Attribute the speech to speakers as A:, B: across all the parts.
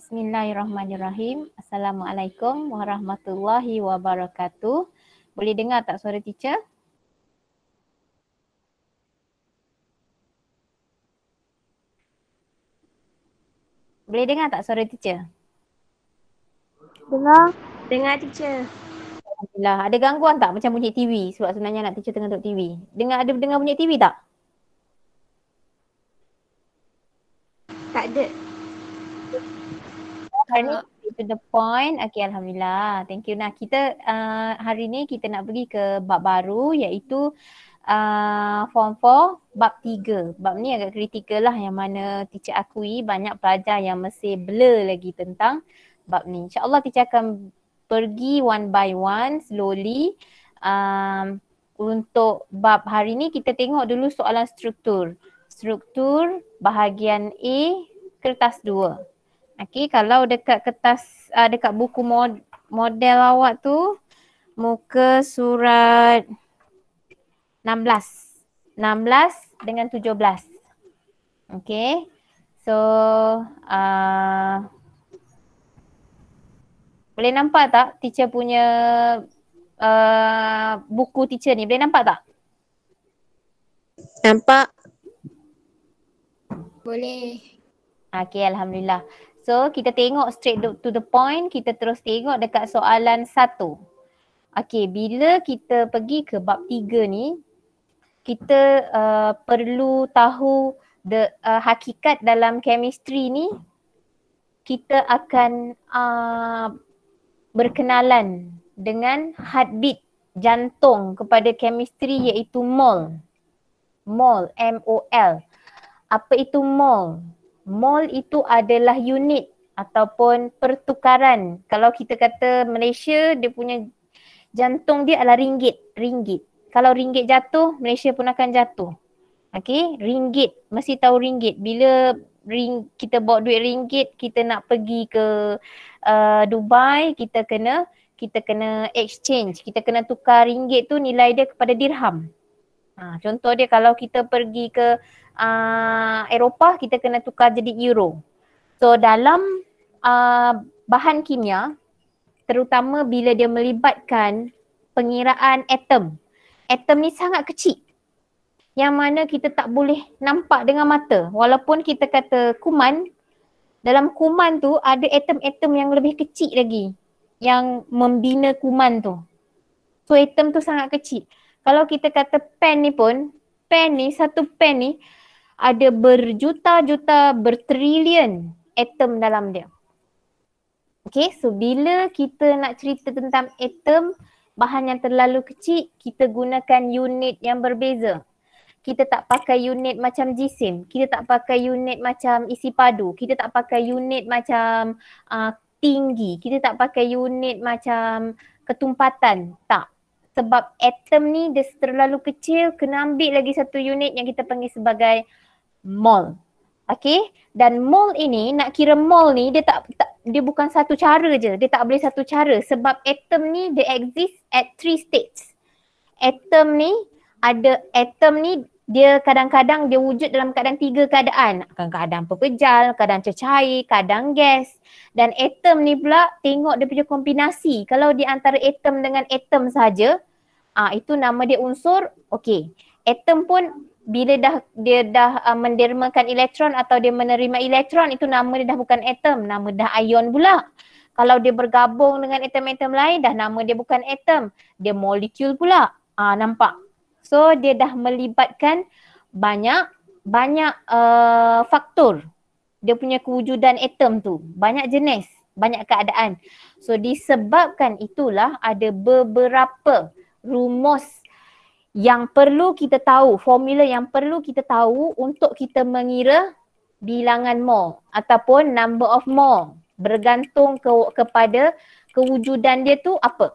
A: Bismillahirrahmanirrahim. Assalamualaikum warahmatullahi wabarakatuh. Boleh dengar tak suara teacher? Boleh dengar tak suara teacher?
B: Dengar. Dengar teacher.
A: Alhamdulillah. Ada gangguan tak macam bunyi TV? Sebab sebenarnya anak teacher tengah tengok TV. Ada dengar bunyi TV tak?
B: Tak ada.
A: Hari ni to the point. Okay, Alhamdulillah. Thank you. Nah, kita hari ni kita nak pergi ke bab baru iaitu form 4 bab 3. Bab ni agak kritikal lah yang mana teacher akui banyak pelajar yang masih blur lagi tentang bab ni. InsyaAllah teacher akan pergi one by one slowly. Untuk bab hari ni kita tengok dulu soalan struktur. Struktur bahagian A kertas 2. Okay, kalau dekat kertas, dekat buku model awak tu, muka surat 16 dengan 17. Okay, so boleh nampak tak teacher punya buku teacher ni? Boleh nampak tak?
B: Nampak? Boleh.
A: Okay, Alhamdulillah. So kita tengok straight to the point, kita terus tengok dekat soalan 1. Okay, bila kita pergi ke bab 3 ni, kita perlu tahu hakikat dalam chemistry ni. Kita akan berkenalan dengan heartbeat, jantung kepada chemistry iaitu mol. Mol, M-O-L. Apa itu mol? Mol itu adalah unit ataupun pertukaran. Kalau kita kata Malaysia, dia punya jantung dia adalah ringgit. Kalau ringgit jatuh, Malaysia pun akan jatuh. Okay, ringgit. Mesti tahu ringgit. Bila kita bawa duit ringgit, kita nak pergi ke Dubai, kita kena exchange. Kita kena tukar ringgit tu nilai dia kepada dirham. Contoh dia kalau kita pergi ke Eropah, kita kena tukar jadi euro. So dalam bahan kimia, terutama bila dia melibatkan pengiraan atom. Atom ni sangat kecil. Yang mana kita tak boleh nampak dengan mata. Walaupun kita kata kuman, dalam kuman tu ada atom-atom yang lebih kecil lagi yang membina kuman tu. So atom tu sangat kecil. Kalau kita kata pen ni pun, satu pen ni ada berjuta-juta, bertrilion atom dalam dia. Okay, so bila kita nak cerita tentang atom, bahan yang terlalu kecil, kita gunakan unit yang berbeza. Kita tak pakai unit macam jisim, kita tak pakai unit macam isi padu, kita tak pakai unit macam tinggi, kita tak pakai unit macam ketumpatan, tak. Sebab atom ni dia terlalu kecil, kena ambil lagi satu unit yang kita panggil sebagai mol. Okay, dan mol ini, nak kira mol ni dia bukan satu cara je, dia tak boleh satu cara sebab atom ni dia exist at 3 states. Atom ni dia kadang-kadang dia wujud dalam keadaan 3 keadaan. Kadang-kadang pepejal, kadang cecair, kadang gas. Dan atom ni pula tengok dia punya kombinasi. Kalau di antara atom dengan atom saja, itu nama dia unsur. Okey. Atom pun bila dia dah mendermakan elektron atau dia menerima elektron, itu nama dia dah bukan atom, nama dah ion pula. Kalau dia bergabung dengan atom-atom lain, dah nama dia bukan atom, dia molekul pula. Nampak? So dia dah melibatkan banyak faktor dia punya kewujudan atom tu. Banyak jenis, banyak keadaan. So disebabkan itulah ada beberapa rumus yang perlu kita tahu, formula yang perlu kita tahu untuk kita mengira bilangan mol ataupun number of mol bergantung kepada kewujudan dia tu apa.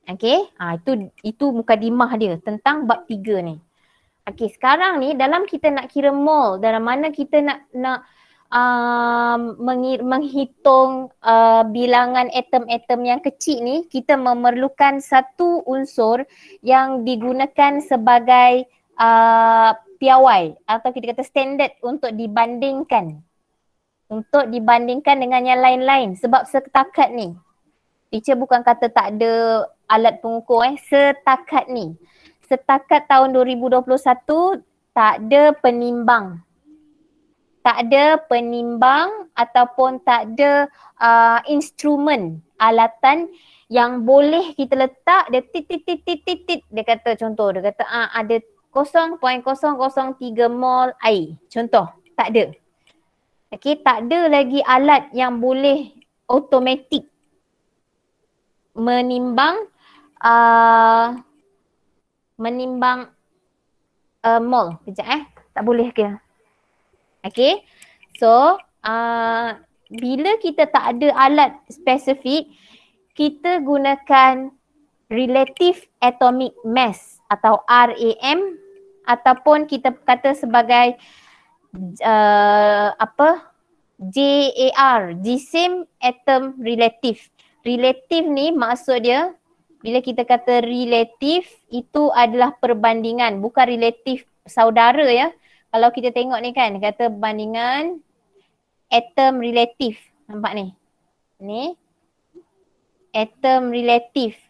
A: Okay, itu mukadimah dia tentang bab 3 ni. Okay, sekarang ni dalam kita nak kira mol, dalam mana kita nak menghitung bilangan atom-atom yang kecil ni, kita memerlukan satu unsur yang digunakan sebagai piawai atau kita kata standard untuk dibandingkan. untuk dibandingkan dengan yang lain-lain. Sebab setakat ni, teacher bukan kata tak ada alat pengukur setakat ni. Setakat tahun 2021 tak ada penimbang. Tak ada penimbang ataupun tak ada instrumen alatan yang boleh kita letak dia tit. Dia kata contoh, dia kata ada 0.003 mol air. Contoh, tak ada. Okay, tak ada lagi alat yang boleh automatik menimbang mol. Sekejap tak boleh ke? Okay, so bila kita tak ada alat spesifik, kita gunakan relative atomic mass atau RAM ataupun kita kata sebagai JAR, Jisim Atom Relative. Relative ni maksud dia, bila kita kata relative itu adalah perbandingan, bukan relative saudara ya. Kalau kita tengok ni kan, kata bandingan atom relative. Nampak ni? Ni atom relative.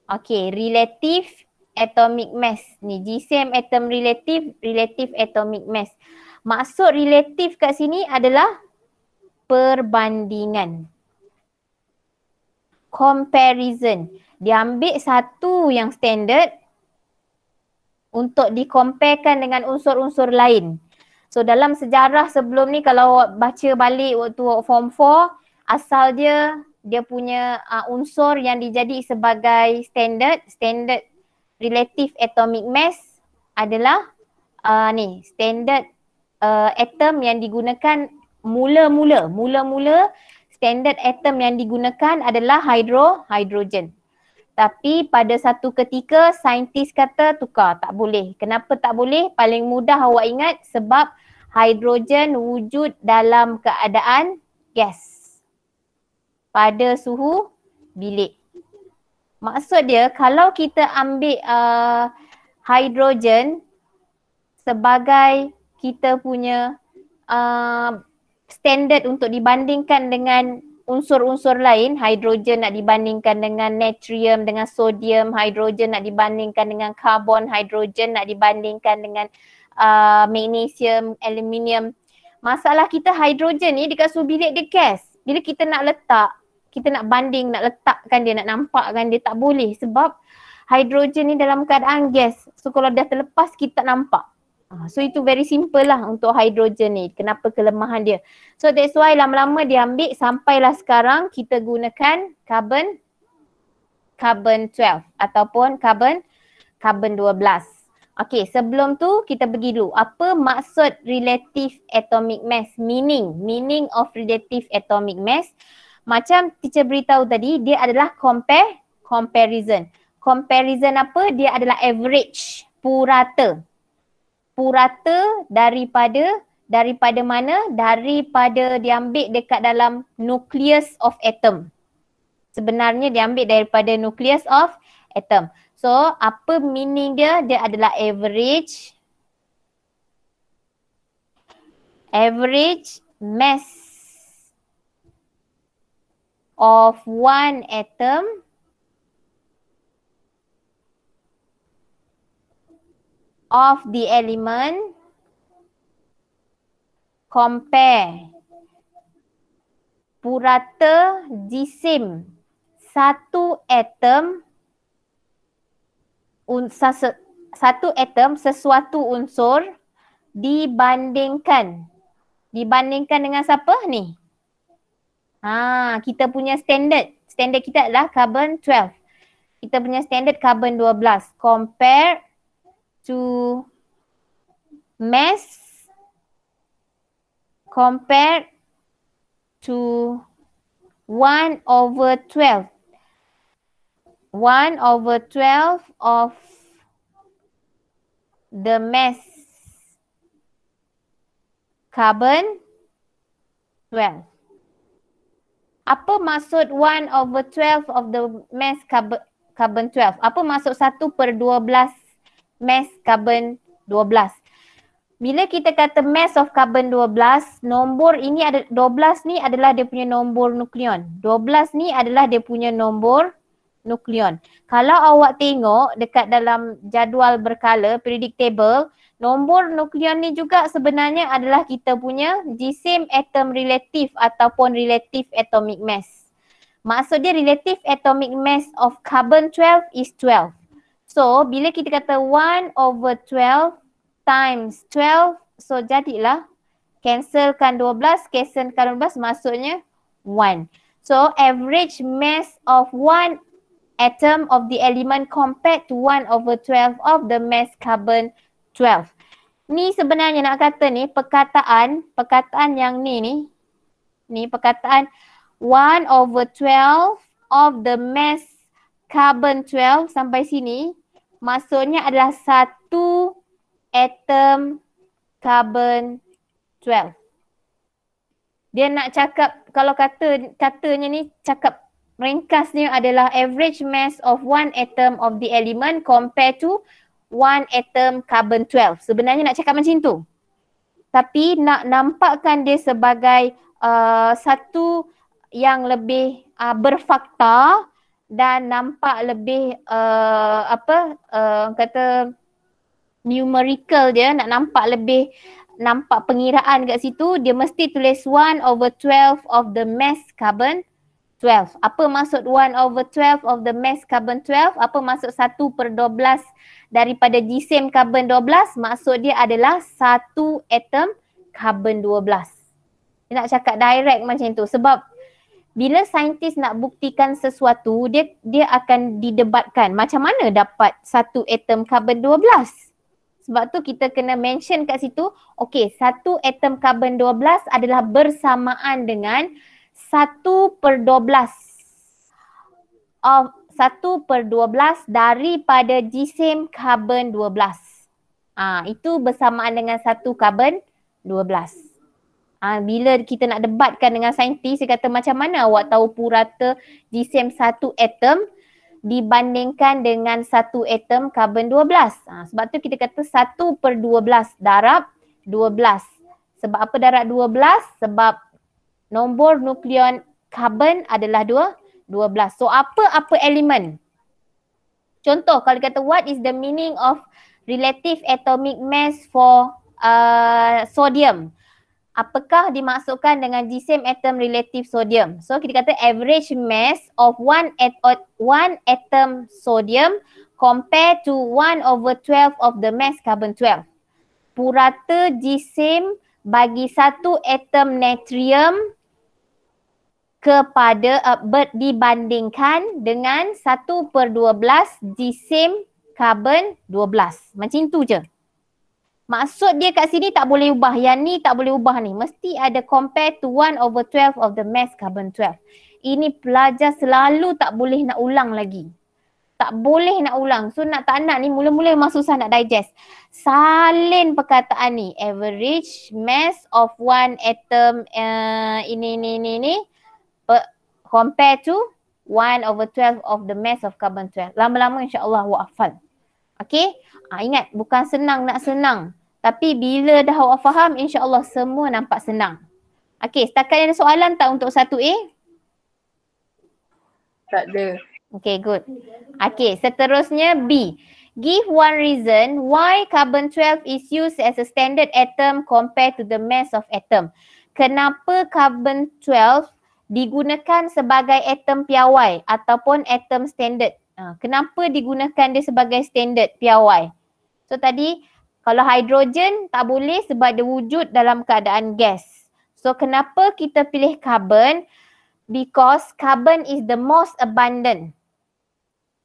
A: Okay, relative atomic mass. Ni GCM atom relative, relative atomic mass. Maksud relative kat sini adalah perbandingan. Comparison. Dia ambil satu yang standard untuk dikomparekan dengan unsur-unsur lain. So dalam sejarah sebelum ni kalau baca balik waktu form 4, asal dia punya unsur yang dijadi sebagai standard relative atomic mass adalah ni standard atom yang digunakan mula-mula standard atom yang digunakan adalah hidrogen. Tapi pada satu ketika saintis kata tukar, tak boleh. Kenapa tak boleh? Paling mudah awak ingat sebab hidrogen wujud dalam keadaan gas pada suhu bilik. Maksud dia kalau kita ambil hidrogen sebagai kita punya standard untuk dibandingkan dengan unsur-unsur lain, hidrogen nak dibandingkan dengan natrium, dengan sodium, hidrogen nak dibandingkan dengan karbon, hidrogen nak dibandingkan dengan magnesium, aluminium. Masalah kita hidrogen ni dekat suhu bilik dia gas. Bila kita nak letak, kita nak banding, nak letakkan dia, nak nampakkan dia, tak boleh sebab hidrogen ni dalam keadaan gas. So kalau dah terlepas kita tak nampak. So itu very simple lah untuk hidrogen ni. Kenapa kelemahan dia. So that's why lama-lama dia ambil sampailah sekarang kita gunakan carbon 12 ataupun carbon 12. Okay, sebelum tu kita pergi dulu. Apa maksud relative atomic mass? Meaning of relative atomic mass. Macam teacher beritahu tadi, dia adalah comparison. Comparison apa? Dia adalah average, purata. Purata daripada mana? Daripada diambil dekat dalam nucleus of atom. Sebenarnya diambil daripada nucleus of atom. So, apa meaning dia? Dia adalah average mass of one atom of the element compare purata jisim satu atom sesuatu unsur dibandingkan dengan siapa ni? Kita punya standard kita adalah carbon 12. Kita punya standard carbon 12 compare to mass compared to 1/12. 1/12 of the mass carbon 12. Apa maksud 1/12 of the mass carbon 12? Apa maksud 1/12 mass carbon 12? Bila kita kata mass of carbon 12, nombor ini ada 12 ni adalah dia punya nombor nukleon. 12 ni adalah dia punya nombor nukleon. Kalau awak tengok dekat dalam jadual berkala, periodic table, nombor nukleon ni juga sebenarnya adalah kita punya gisim atom relative ataupun relative atomic mass. Maksud dia relative atomic mass of carbon 12 is 12. So, bila kita kata 1/12 times 12, so jadilah cancelkan 12, cancelkan 12 maksudnya 1. So, average mass of one atom of the element compared to 1/12 of the mass carbon 12. Ni sebenarnya nak kata ni perkataan yang ni perkataan 1/12 of the mass carbon 12 sampai sini maksudnya adalah satu atom carbon 12. Dia nak cakap, kalau katanya ni cakap ringkasnya adalah average mass of one atom of the element compared to one atom carbon 12. Sebenarnya nak cakap macam tu. Tapi nak nampakkan dia sebagai satu yang lebih berfakta dan nampak lebih kata numerical dia, nak nampak pengiraan kat situ, dia mesti tulis 1/12 of the mass carbon 12. Apa maksud 1/12 of the mass carbon 12? Apa maksud 1/12 daripada gisim carbon 12? Maksud dia adalah satu atom carbon 12. Dia nak cakap direct macam tu sebab bila saintis nak buktikan sesuatu, dia akan didebatkan macam mana dapat satu atom carbon 12. Sebab tu kita kena mention kat situ, okey, satu atom carbon 12 adalah bersamaan dengan 1/12 of 1/12 daripada gisim carbon 12. Itu bersamaan dengan satu carbon 12. Bila kita nak debatkan dengan saintis, dia kata macam mana awak tahu purata gisim satu atom dibandingkan dengan satu atom carbon 12. Sebab tu kita kata 1/12 darab 12. Sebab apa darab 12? Sebab nombor nukleon carbon adalah 12. So apa elemen? Contoh kalau kata what is the meaning of relative atomic mass for sodium? Apakah dimaksudkan dengan gisim atom relative sodium? So kita kata average mass of one atom sodium compared to 1/12 of the mass carbon 12. Purata gisim bagi satu atom natrium kepada dibandingkan dengan 1/12 gisim carbon 12. Macam tu je. Maksud dia kat sini tak boleh ubah. Yang ni tak boleh ubah ni. Mesti ada compare to 1/12 of the mass carbon 12. Ini pelajar selalu tak boleh nak ulang lagi. Tak boleh nak ulang. So nak tak nak ni mula-mula memang susah nak digest. Salin perkataan ni. Average mass of one atom ini. Compare to 1/12 of the mass of carbon 12. Lama-lama insyaAllah awak hafal. Okay? Ingat bukan senang nak senang. Tapi bila dah awak faham insyaAllah semua nampak senang. Okay, setakat ada soalan tak untuk 1A?
C: Tak ada.
A: Okay, good. Okay, seterusnya B. Give one reason why carbon 12 is used as a standard atom compared to the mass of atom. Kenapa carbon 12 digunakan sebagai atom piawai ataupun atom standard? Kenapa digunakan dia sebagai standard piawai? So tadi kalau hidrogen tak boleh sebab dia wujud dalam keadaan gas. So kenapa kita pilih carbon? Because carbon is the most abundant.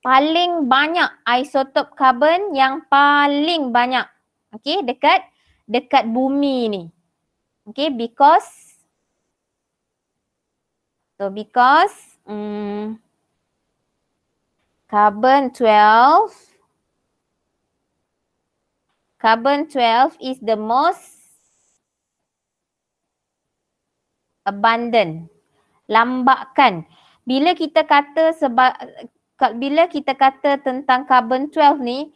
A: Paling banyak isotop carbon yang paling banyak. Okay, dekat bumi ni. Okay, because carbon 12 is the most abundant. Lambakan. Bila kita kata tentang carbon 12 ni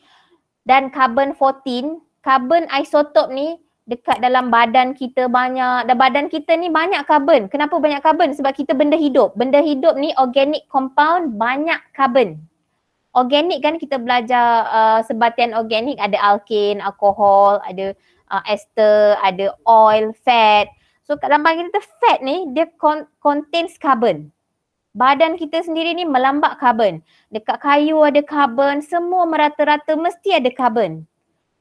A: dan carbon 14, carbon isotop ni dekat dalam badan kita banyak. Dan badan kita ni banyak karbon. Kenapa banyak karbon? Sebab kita benda hidup. Benda hidup ni organic compound banyak karbon. Organik kan kita belajar sebatian organik ada alkane, alkohol, ada ester, ada oil, fat. So kat dalam badan kita fat ni dia contains carbon. Badan kita sendiri ni melambak karbon. Dekat kayu ada karbon, semua merata-rata mesti ada karbon.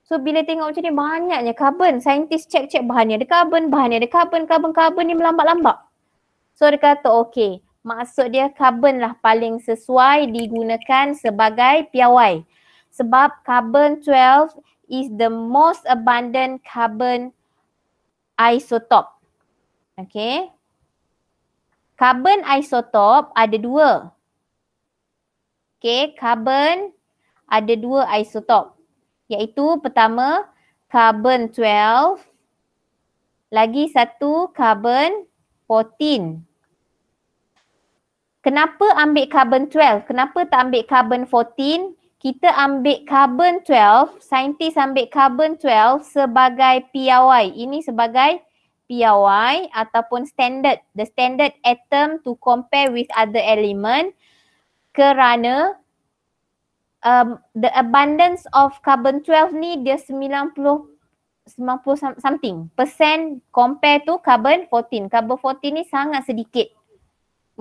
A: So bila tengok macam ni banyaknya karbon, saintis cek bahan ni ada karbon, bahan ni ada karbon ni melambak-lambak. So dia kata okey, maksud dia karbon lah paling sesuai digunakan sebagai piawai. Sebab carbon 12 is the most abundant carbon isotope. Okay. Carbon isotope ada dua. Okay, carbon ada dua isotope. Iaitu pertama carbon 12, lagi satu carbon 14. Kenapa ambil carbon 12? Kenapa tak ambil carbon 14? Kita ambil carbon 12, saintis ambil carbon 12 sebagai piawai. Ini sebagai piawai ataupun standard, the standard atom to compare with other element kerana the abundance of carbon 12 ni dia 90 something percent compare to carbon 14. Carbon 14 ni sangat sedikit.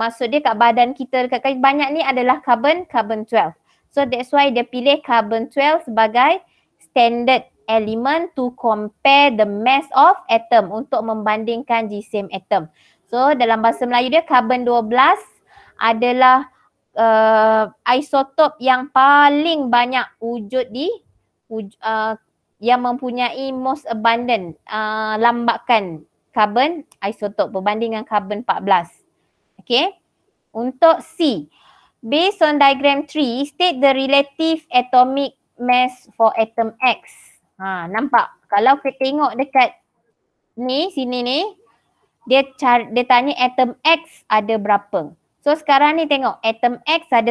A: Maksud dia kat badan kita dekat kayu banyak ni adalah carbon 12. So that's why dia pilih carbon 12 sebagai standard element to compare the mass of atom untuk membandingkan GSM atom. So dalam bahasa Melayu dia carbon 12 adalah isotop yang paling banyak wujud di yang mempunyai most abundant lambakan carbon isotop berbanding dengan carbon 14. Okay. Untuk C, based on diagram 3, state the relative atomic mass for atom X. Nampak? Kalau kita tengok dekat ni, sini ni, dia tanya atom X ada berapa. So sekarang ni tengok atom X ada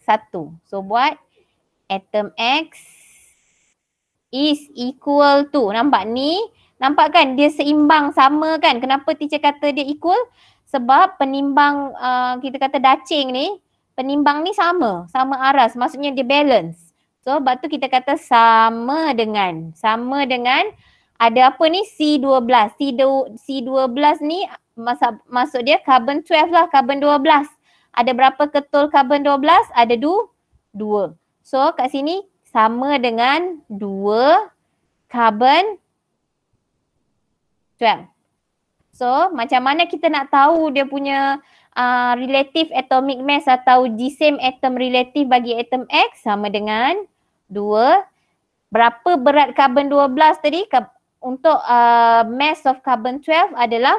A: satu. So buat atom X is equal to, nampak ni? Nampak kan dia seimbang sama kan? Kenapa teacher kata dia equal? Sebab penimbang kita kata dacing ni, penimbang ni sama aras, maksudnya dia balance. So sebab tu kita kata sama dengan ada apa ni C12. C12 ni maksud dia carbon 12 lah, carbon 12. Ada berapa ketul carbon 12? Ada 2. So kat sini sama dengan 2 carbon 12. So macam mana kita nak tahu dia punya relative atomic mass atau GSM atom relative bagi atom X? Sama dengan 2. Berapa berat carbon 12 tadi? Untuk mass of carbon 12 adalah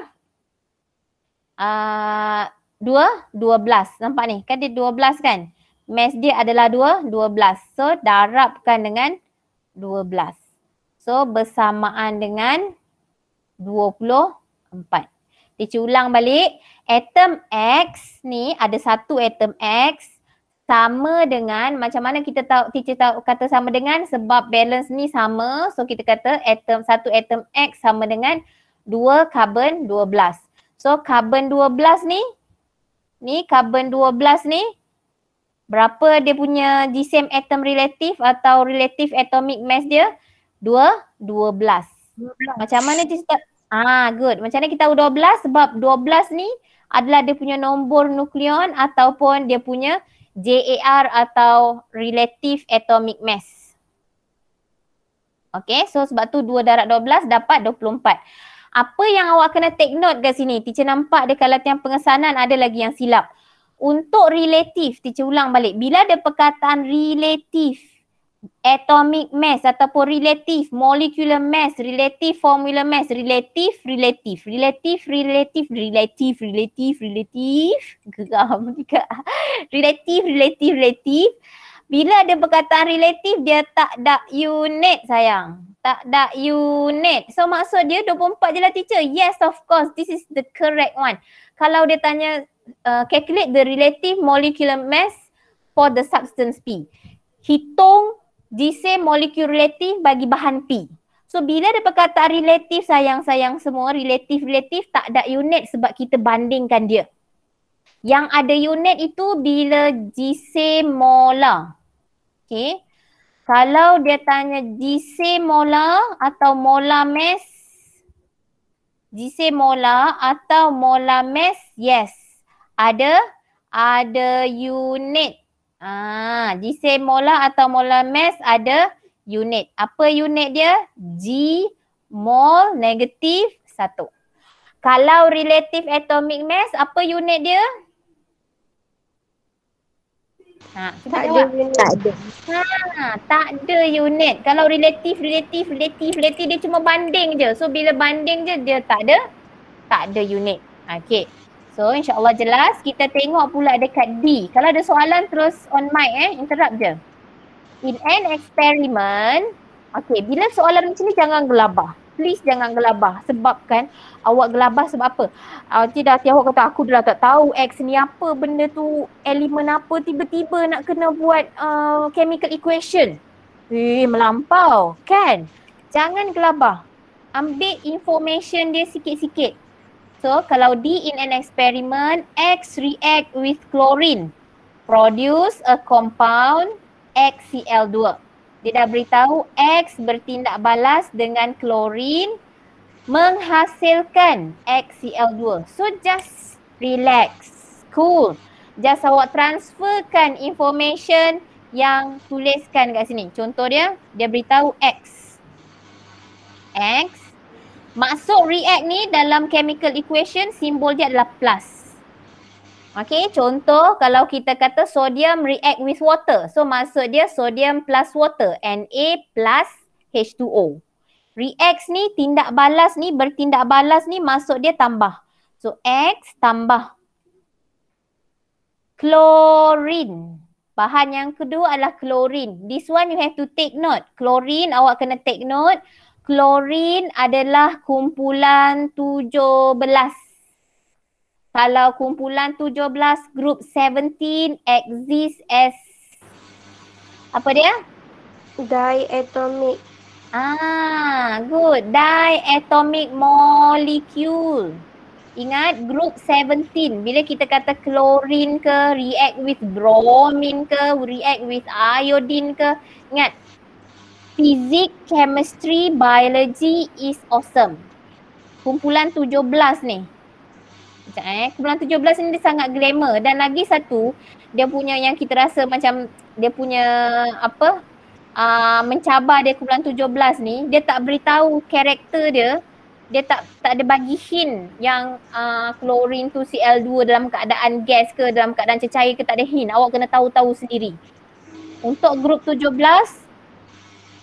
A: 12. Nampak ni? Kan dia 12 kan? Mass dia adalah 12. So darabkan dengan 12. So bersamaan dengan 24. Teacher ulang balik. Atom X ni ada satu atom X sama dengan, macam mana kita tahu, teacher tahu kata sama dengan sebab balance ni sama. So kita kata satu atom X sama dengan 2 carbon 12. So carbon 12 ni carbon 12 ni berapa dia punya GSM atom relative atau relative atomic mass dia? 12. Macam mana teacher? Good. Macam mana kita tahu 12? Sebab 12 ni adalah dia punya nombor nukleon ataupun dia punya JAR atau relative atomic mass. Okay, so sebab tu 2 darab 12 dapat 24. Apa yang awak kena take note kat sini? Teacher nampak dekat latihan pengesanan ada lagi yang silap. Untuk relative, teacher ulang balik. Bila ada perkataan relative atomic mass ataupun relative molecular mass, relative formula mass, relative. Geram juga. Relative. Bila ada perkataan relative, dia tak ada unit sayang. Tak ada unit. So maksud dia 24 je lah teacher. Yes, of course. This is the correct one. Kalau dia tanya calculate the relative molecular mass for the substance P. Hitung GSM molecule relative bagi bahan P. So bila ada perkataan relatif, sayang-sayang semua, relatif tak ada unit sebab kita bandingkan dia. Yang ada unit itu bila GC molar. Okay. Kalau dia tanya GC molar atau molar mass, GC molar atau molar mass, yes. Ada unit. GC molar atau molar mass ada unit. Apa unit dia? G mol negatif 1. Kalau relative atomic mass, apa unit dia? Cuba
B: Tak ada
A: jawab.
B: unit.
A: Tak ada unit. Kalau relatif dia cuma banding je. So bila banding je dia tak ada unit. Okay. So insyaAllah jelas. Kita tengok pula dekat D. Kalau ada soalan terus on mic interrupt je. In an experiment, okay, bila soalan macam ni jangan gelabah. Please jangan gelabah. Sebab kan awak gelabah sebab apa? Tidak, awak kata aku dah tak tahu X ni apa, benda tu elemen apa, tiba-tiba nak kena buat chemical equation. Melampau kan? Jangan gelabah. Ambil information dia sikit-sikit. So kalau D in an experiment, X react with chlorine, produce a compound XCl2. Dia dah beritahu X bertindak balas dengan klorin menghasilkan XCl2. So just relax, cool. Just awak transferkan information yang tuliskan kat sini. Contoh dia beritahu X. Maksud react ni dalam chemical equation simbol dia adalah plus. Okay, contoh kalau kita kata sodium react with water. So maksud dia sodium plus water, Na plus H2O. Reacts ni bertindak balas ni maksud dia tambah. So X tambah chlorine. Bahan yang kedua adalah chlorine. This one you have to take note. Chlorine awak kena take note. Chlorine adalah kumpulan 17. Kalau kumpulan 17 group 17 exists as apa dia?
B: Diatomic.
A: Good. Diatomic molecule. Ingat group 17. Bila kita kata chlorine ke, react with bromine ke, react with iodine ke, ingat physics, chemistry, biology is awesome. Kumpulan 17 ni. Kumpulan 17 ni dia sangat glamour dan lagi satu dia punya yang kita rasa macam dia punya apa mencabar dia kumpulan 17 ni, dia tak beritahu karakter dia tak ada bagi hint yang chlorine tu Cl2 dalam keadaan gas ke dalam keadaan cecair ke, tak ada hint. Awak kena tahu sendiri. Untuk grup 17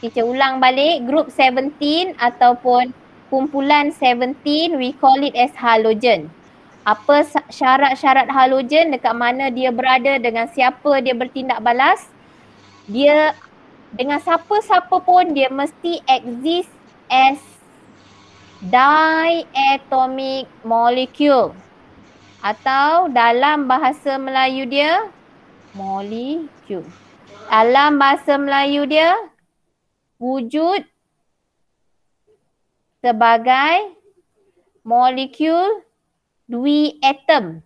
A: kita ulang balik, grup 17 ataupun kumpulan 17 we call it as halogen. Apa syarat-syarat halogen, dekat mana dia berada, dengan siapa dia bertindak balas. Dia dengan siapa-siapa pun dia mesti exist as diatomic molecule. Atau dalam bahasa Melayu dia molecule. Dalam bahasa Melayu dia wujud sebagai molekul dwi atom.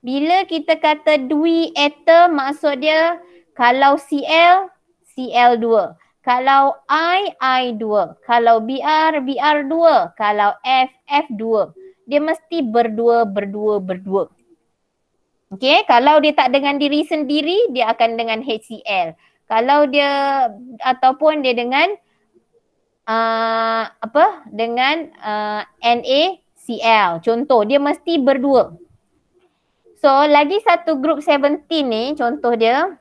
A: Bila kita kata dwi atom, maksud dia kalau Cl, Cl2. Kalau I2. Kalau Br, Br2. Kalau F, F2. Dia mesti berdua. Okay, kalau dia tak dengan diri sendiri, dia akan dengan HCl. Kalau dia ataupun dia dengan dengan NaCl. Contoh, dia mesti berdua. So, lagi satu group 17 ni, contoh dia.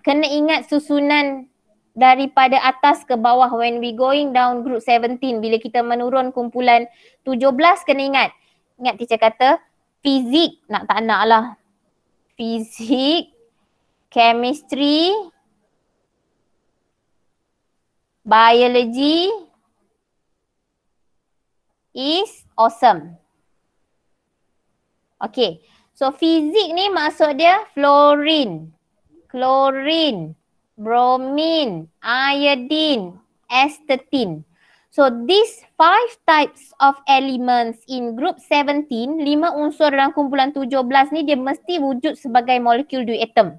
A: Kena ingat susunan daripada atas ke bawah when we going down group 17. Bila kita menurun kumpulan 17, kena ingat. Ingat teacher kata, fizik, tak nak lah. Fizik, chemistry, biology is awesome. Okay, so fizik ni maksud dia fluorine, chlorine, bromine, iodine, S13. So these 5 types of elements in group 17, 5 unsur dalam kumpulan 17 ni dia mesti wujud sebagai molekul duatom.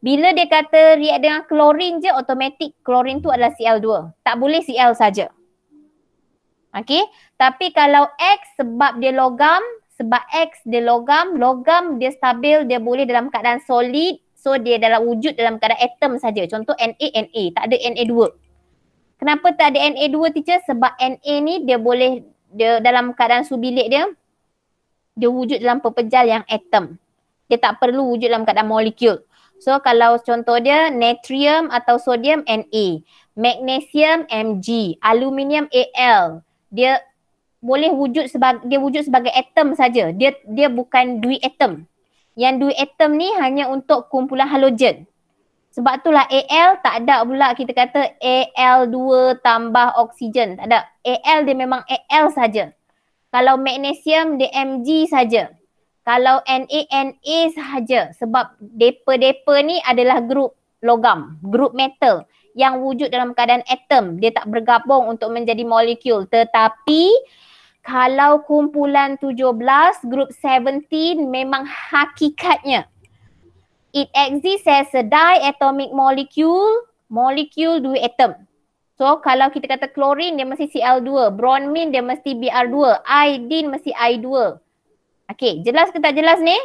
A: Bila dia kata react dengan klorin je, automatik klorin tu adalah Cl2. Tak boleh Cl saja. Okay, tapi kalau X sebab dia logam, logam dia stabil, dia boleh dalam keadaan solid, so dia dalam wujud dalam keadaan atom saja. Contoh Na, tak ada Na2. Kenapa tak ada Na2 teacher? Sebab Na ni dia boleh, dia dalam keadaan subilik dia wujud dalam pepejal yang atom. Dia tak perlu wujud dalam keadaan molekul. So kalau contoh dia natrium atau sodium Na, magnesium Mg, aluminium Al, dia boleh wujud sebagai atom saja. Dia bukan duatom. Yang duatom ni hanya untuk kumpulan halogen. Sebab itulah Al tak ada pula kita kata Al2 tambah oksigen. Tak ada. Al dia memang Al saja. Kalau magnesium dia Mg saja. Kalau Na sahaja. Sebab depa-depa ni adalah grup logam, grup metal yang wujud dalam keadaan atom. Dia tak bergabung untuk menjadi molekul. Tetapi kalau kumpulan 17, grup 17 memang hakikatnya it exists as a diatomic molecule duatom. So kalau kita kata klorin dia mesti Cl2, bromine dia mesti Br2, iodine mesti I2. Okay, jelas ke tak jelas ni?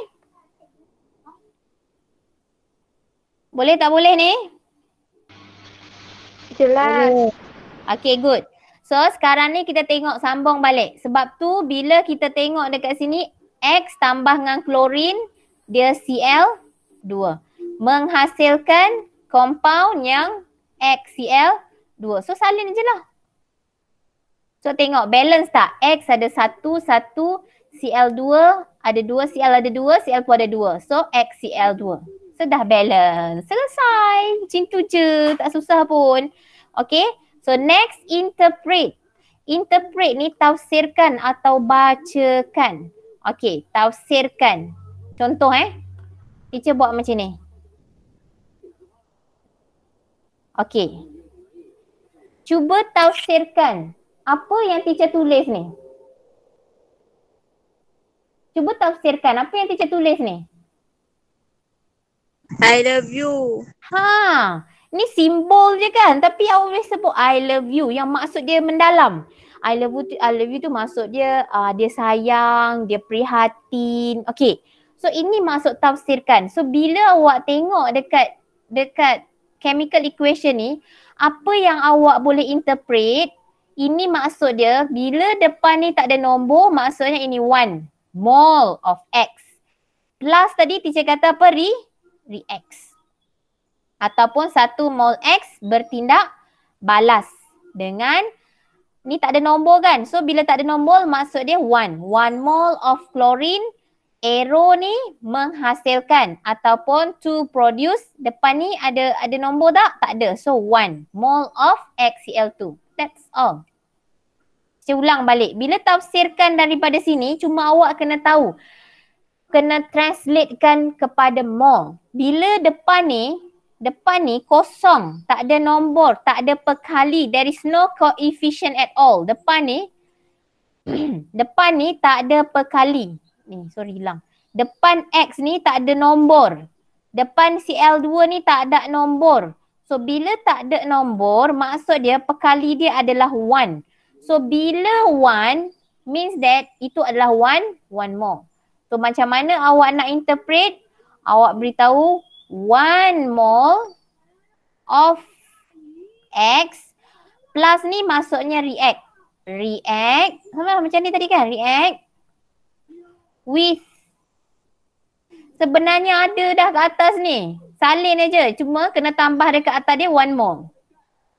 A: Boleh tak boleh ni?
B: Jelas.
A: Okay, good. So sekarang ni kita tengok sambung balik. Sebab tu bila kita tengok dekat sini X tambah dengan klorin dia Cl2. Menghasilkan compound yang XCl2. So salin je lah. So tengok balance tak? X ada 1, Cl2 ada 2, Cl ada 2, Cl pun ada 2. So XCl2. So dah balance. Selesai. Macam tu je. Tak susah pun. Okay. So next interpret. Interpret ni tafsirkan atau bacakan. Okay. Tafsirkan. Contoh teacher buat macam ni. Okay. Cuba tafsirkan apa yang teacher tulis ni. Cuba tafsirkan apa yang teacher tulis ni.
B: I love you.
A: Ni simbol je kan, tapi awak boleh sebut I love you yang maksud dia mendalam. I love you tu maksud dia dia sayang, dia prihatin. Okay. So ini maksud tafsirkan. So bila awak tengok dekat chemical equation ni, apa yang awak boleh interpret, ini maksud dia bila depan ni tak ada nombor, maksudnya ini 1 mole of X. Plus tadi teacher kata apa? Reacts. Ataupun 1 mol X bertindak balas dengan ni tak ada nombor kan. So bila tak ada nombor maksud dia 1 mol of chlorine, arrow ni menghasilkan ataupun to produce, depan ni ada nombor tak? Tak ada. So 1 mol of XCl2. That's all. Saya ulang balik. Bila tafsirkan daripada sini, cuma awak kena tahu. Kena translatekan kepada mol. Bila depan ni kosong, tak ada nombor, tak ada perkali, there is no coefficient at all. Depan ni tak ada perkali. Hilang. Depan X ni tak ada nombor. Depan Cl2 ni tak ada nombor. So bila tak ada nombor, maksud dia perkali dia adalah 1. So bila 1 means that itu adalah 1 mole. So macam mana awak nak interpret? Awak beritahu 1 mole of X plus ni maksudnya react. React, sama macam ni tadi kan? React with. Sebenarnya ada dah kat atas ni. Salin aja. Cuma kena tambah dekat atas dia 1 mole.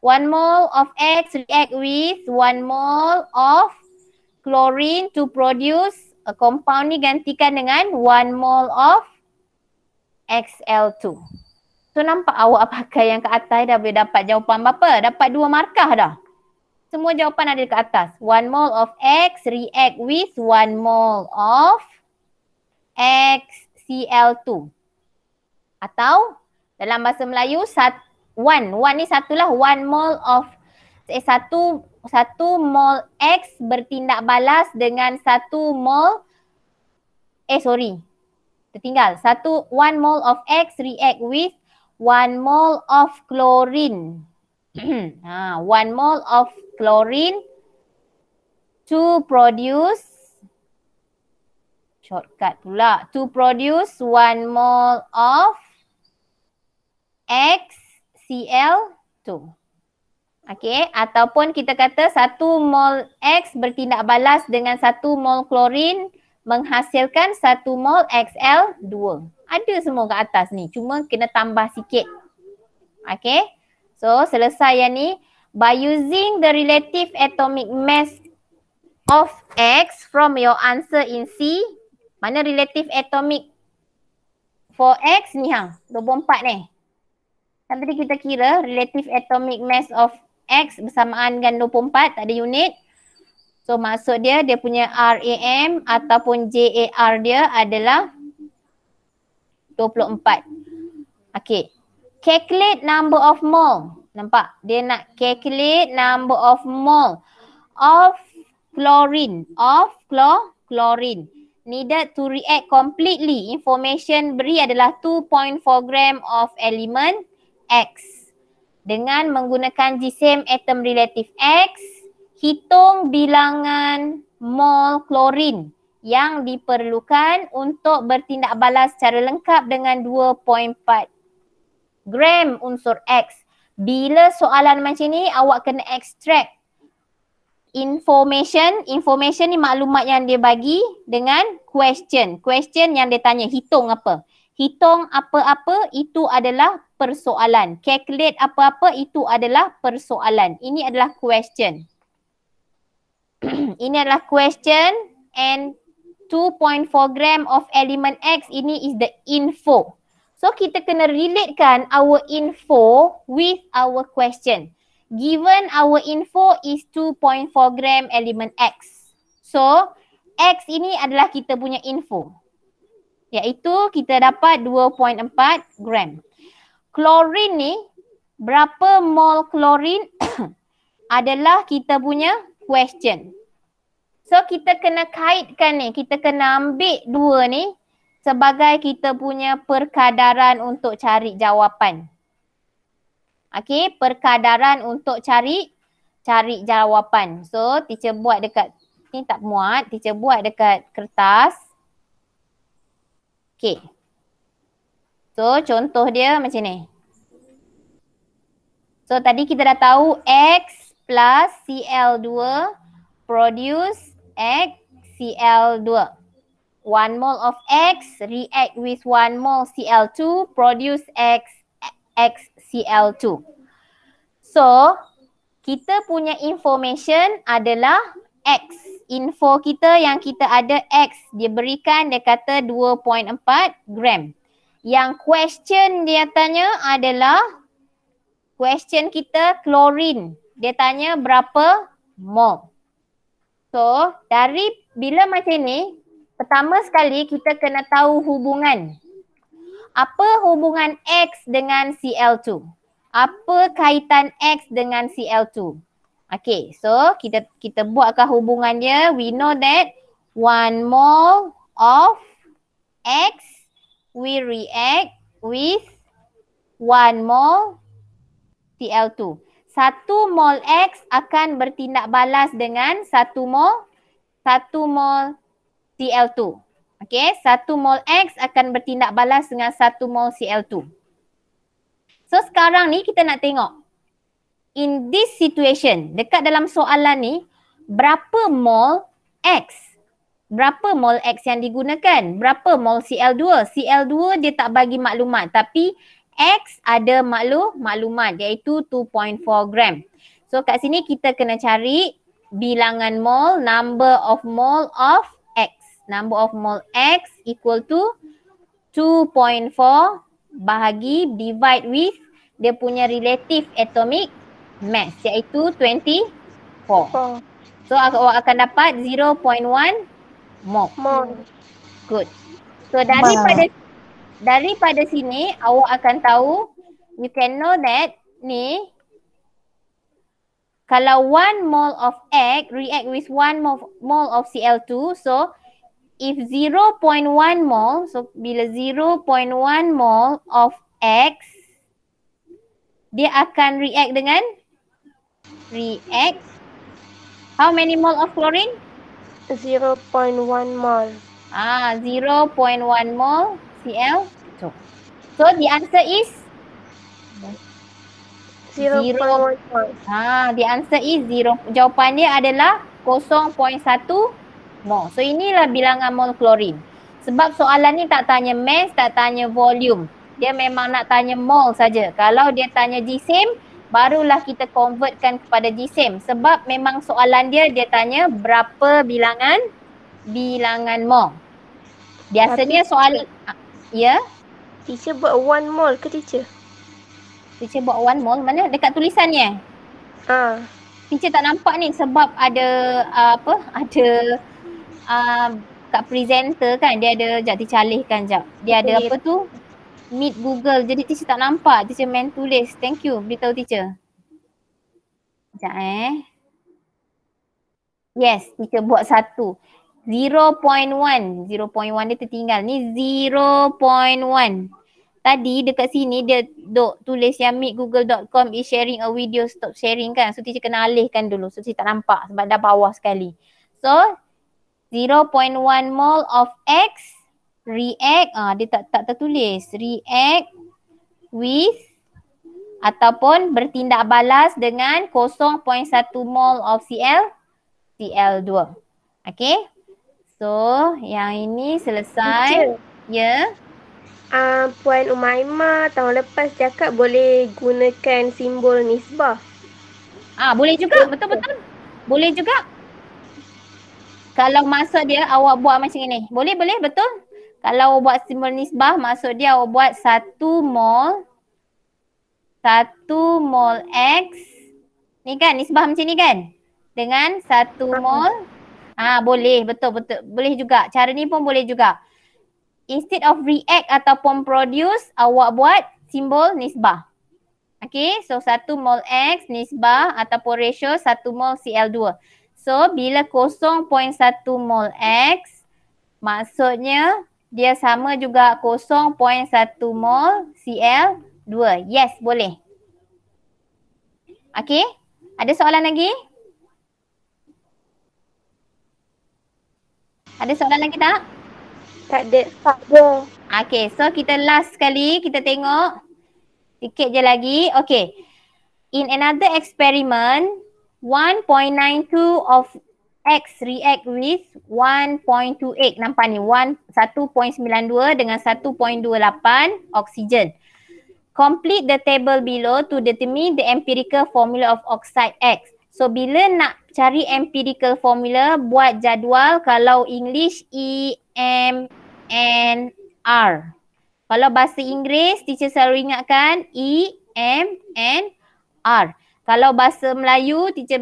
A: 1 mole of X react with 1 mole of chlorine to produce a compound ni gantikan dengan 1 mole of Xl2. So nampak awak pakai yang ke atas dah boleh dapat jawapan berapa? Dapat 2 markah dah. Semua jawapan ada dekat atas. 1 mole of X react with 1 mole of XCl2. Atau dalam bahasa Melayu 1 ni satulah 1 mole of satu mol X bertindak balas dengan satu mol tertinggal. 1 mole of X react with 1 mole of chlorine. 1 mole of chlorine to produce, shortcut pula, to produce 1 mole of XCl2. Okay, ataupun kita kata 1 mol X bertindak balas dengan 1 mol klorin menghasilkan 1 mol XL2. Ada semua kat atas ni, cuma kena tambah sikit. Okay, so selesai yang ni. By using the relative atomic mass of X from your answer in C, mana relative atomic for X ni 24 ni. Kan tadi kita kira relative atomic mass of X bersamaan dengan 24, tak ada unit. So maksud dia punya RAM ataupun JAR dia adalah 24. Okay. Calculate number of mole. Nampak? Dia nak calculate number of mole of chlorine. Chlorine. Needed to react completely. Information beri adalah 2.4 gram of element X. Dengan menggunakan GSM atom relative X, hitung bilangan mol klorin yang diperlukan untuk bertindak balas secara lengkap dengan 2.4 gram unsur X. Bila soalan macam ni, awak kena extract information ni maklumat yang dia bagi dengan question. Question yang dia tanya, hitung apa? Hitung apa-apa itu adalah persoalan. Calculate apa-apa itu adalah persoalan. Ini adalah question. Ini adalah question and 2.4 gram of element X ini is the info. So kita kena relatekan our info with our question. Given our info is 2.4 gram element X. So X ini adalah kita punya info. Iaitu kita dapat 2.4 gram. Klorin ni, berapa mol klorin adalah kita punya question. So kita kena kaitkan ni, kita kena ambil dua ni sebagai kita punya perkadaran untuk cari jawapan. Okay, perkadaran untuk cari jawapan. So teacher buat dekat, ni tak muat, teacher buat dekat kertas. Okay. So contoh dia macam ni. So tadi kita dah tahu X plus Cl2 produce XCl2. 1 mole of X react with 1 mole Cl2 produce XCl2. So kita punya information adalah X. Info kita yang kita ada X. Dia berikan, dia kata 2.4 gram. Yang question dia tanya adalah, question kita klorin. Dia tanya berapa mol. So dari bila macam ni, pertama sekali kita kena tahu hubungan. Apa hubungan X dengan Cl2? Apa kaitan X dengan Cl2? Okay, so kita buatkan hubungan dia. We know that 1 mole of X will react with 1 mole Cl2. 1 mol X akan bertindak balas dengan 1 mol Cl2. Okay, 1 mol X akan bertindak balas dengan 1 mol Cl2. So sekarang ni kita nak tengok. In this situation, dekat dalam soalan ni, berapa mol X? Berapa mol X yang digunakan? Berapa mol Cl2? Cl2 dia tak bagi maklumat, tapi X ada maklumat iaitu 2.4 gram. So kat sini kita kena cari bilangan mol, number of mol of X. Number of mol X equal to 2.4 bahagi divide with dia punya relative atomic mass iaitu 24. So awak akan dapat 0.1 mol. Good. So daripada sini awak akan tahu, you can know that ni Kalau 1 mole of X react with 1 mole of Cl2, so if 0.1 mole, so bila 0.1 mole of X, dia akan react dengan how many mole of chlorine?
B: 0.1 mol.
A: 0.1 mole Cl2. So the answer is
B: 0.1 mol.
A: the answer is 0. Jawapan dia adalah 0.1 mol. So inilah bilangan mol klorin. Sebab soalan ni tak tanya mass, tak tanya volume. Dia memang nak tanya mol saja. Kalau dia tanya GSIM, barulah kita convertkan kepada GSIM. Sebab memang soalan dia tanya berapa bilangan mol. Biasanya soalan ya.
B: Teacher buat 1 mol ke teacher?
A: Teacher buat 1 mol mana? Dekat tulisannya. Teacher tak nampak ni sebab ada kat presenter kan dia ada, sekejap teacher alihkan sekejap. Dia ada apa tu? Meet Google. Jadi teacher tak nampak. Teacher main tulis. Thank you. Beritahu teacher. Sekejap Yes, teacher buat 1. 0.1. 0.1 dia tertinggal. Ni 0.1. Tadi dekat sini dia duk tulis yang meetgoogle.com is sharing a video, stop sharing kan. So teacher kena alihkan dulu. So teacher tak nampak sebab dah bawah sekali. So 0.1 mole of X react, dia tak tertulis. React with ataupun bertindak balas dengan 0.1 mole of Cl2. Okay. So yang ini selesai. Ya.
B: Puan Umaima tahun lepas cakap boleh gunakan simbol nisbah.
A: Boleh juga, betul-betul. Boleh juga. Kalau maksud dia awak buat macam ni. Boleh, betul. Kalau awak buat simbol nisbah, maksud dia awak buat 1 mol X. Ni kan, nisbah macam ni kan? Dengan 1 mol. Boleh, betul. Boleh juga. Cara ni pun boleh juga. Instead of react ataupun produce, awak buat simbol nisbah. Okay, so 1 mol X nisbah ataupun ratio 1 mol Cl2. So, bila 0.1 mol X, maksudnya dia sama juga 0.1 mol Cl2. Yes, boleh. Okay, ada soalan lagi? Ada soalan lagi tak?
B: Tak ada.
A: Okay, so kita last sekali kita tengok. Sikit je lagi. Okay. In another experiment, 1.92 of X react with 1.28. Nampak ni, 1.92 dengan 1.28 oksigen. Complete the table below to determine the empirical formula of oxide X. So bila nak cari empirical formula, buat jadual. Kalau English EMNR. Kalau bahasa Inggeris, teacher selalu ingatkan EMNR. Kalau bahasa Melayu, teacher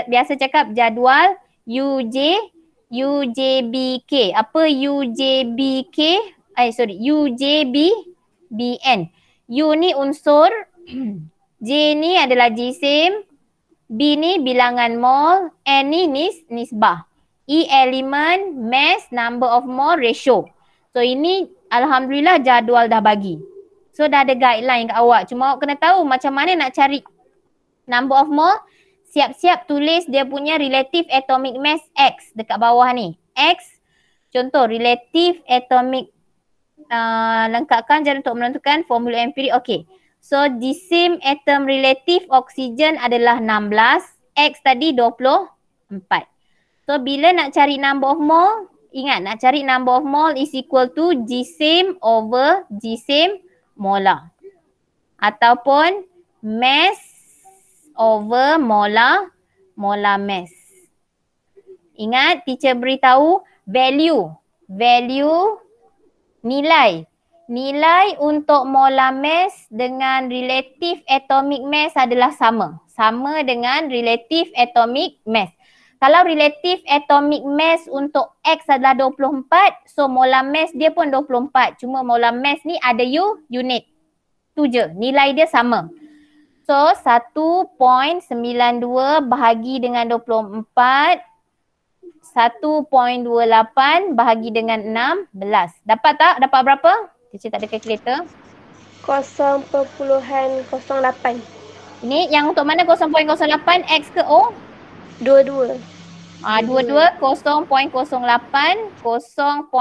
A: biasa cakap jadual UJBK. Apa UJBK? UJBN. U ni unsur, J ni adalah jisim, B ni bilangan mol, N ni nisbah. E elemen, mass, number of mole, ratio. So ini alhamdulillah jadual dah bagi. So dah ada guideline kat awak. Cuma awak kena tahu macam mana nak cari number of mole. Siap-siap tulis dia punya relative atomic mass X dekat bawah ni. X, contoh relative atomic, lengkapkan cara untuk menentukan formula empirik. Okay. So jisim atom relative oksigen adalah 16, X tadi 24. So bila nak cari number of mole, ingat nak cari number of mole is equal to jisim over jisim molar. Ataupun mass over molar mass. Ingat teacher beritahu value nilai. Nilai untuk molar mass dengan relative atomic mass adalah sama. Sama dengan relative atomic mass. Kalau relative atomic mass untuk X adalah 24, so molar mass dia pun 24. Cuma molar mass ni ada unit. Tu je, nilai dia sama. So So 1.92 bahagi dengan 24, 1.28 bahagi dengan 16. Dapat tak? Dapat berapa? Teacher tak ada kalkulator.
B: 0.08.
A: Ini yang untuk mana 0.08 X ke O?
B: Dua-dua.
A: Dua-dua 0.08, 0.08.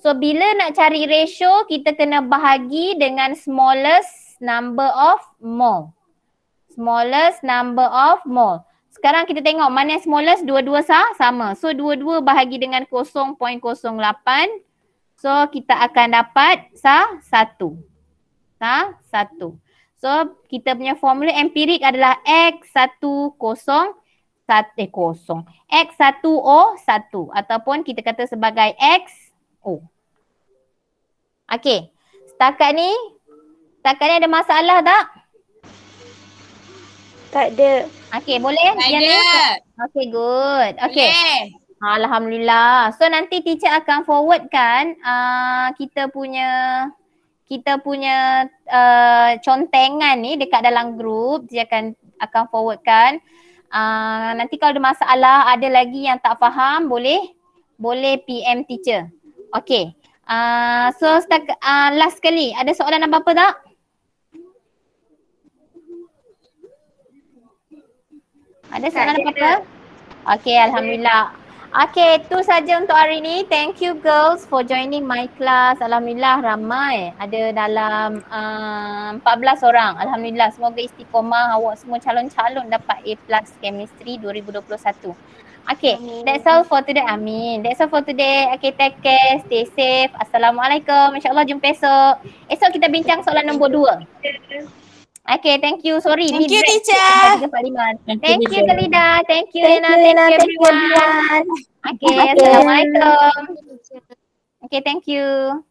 A: So bila nak cari ratio, kita kena bahagi dengan smallest number of mole. Smallest number of mole. Sekarang kita tengok mana yang smallest, dua-dua sama. So dua-dua bahagi dengan 0.08. So kita akan dapat satu. So kita punya formula empirik adalah X1O1 ataupun kita kata sebagai XO. Okey. Setakat ni ada masalah tak?
B: Tak ada.
A: Okey, boleh?
C: Tak ada.
A: Okey, good. Okey.
C: Boleh.
A: Alhamdulillah. So nanti teacher akan forwardkan kita punya contengan ni dekat dalam group. Dia akan forwardkan. Nanti kalau ada masalah, ada lagi yang tak faham, boleh PM teacher. Okay. So last sekali, ada soalan apa-apa tak? Ada soalan apa-apa? Okay, Alhamdulillah. Okay, itu saja untuk hari ini. Thank you girls for joining my class. Alhamdulillah ramai. Ada dalam 14 orang. Alhamdulillah, semoga istiqomah awak semua calon-calon dapat A+ Chemistry 2021. Okay, that's all for today. Amin. That's all for today. Okay, take care. Stay safe. Assalamualaikum. InsyaAllah jumpa esok. Esok kita bincang soalan nombor 2. Okay, thank you. Sorry.
C: Thank you, teacher.
A: Thank you, Kalida. Thank you, Lena. Thank you, everyone. Okay, Assalamualaikum. Okay, thank you.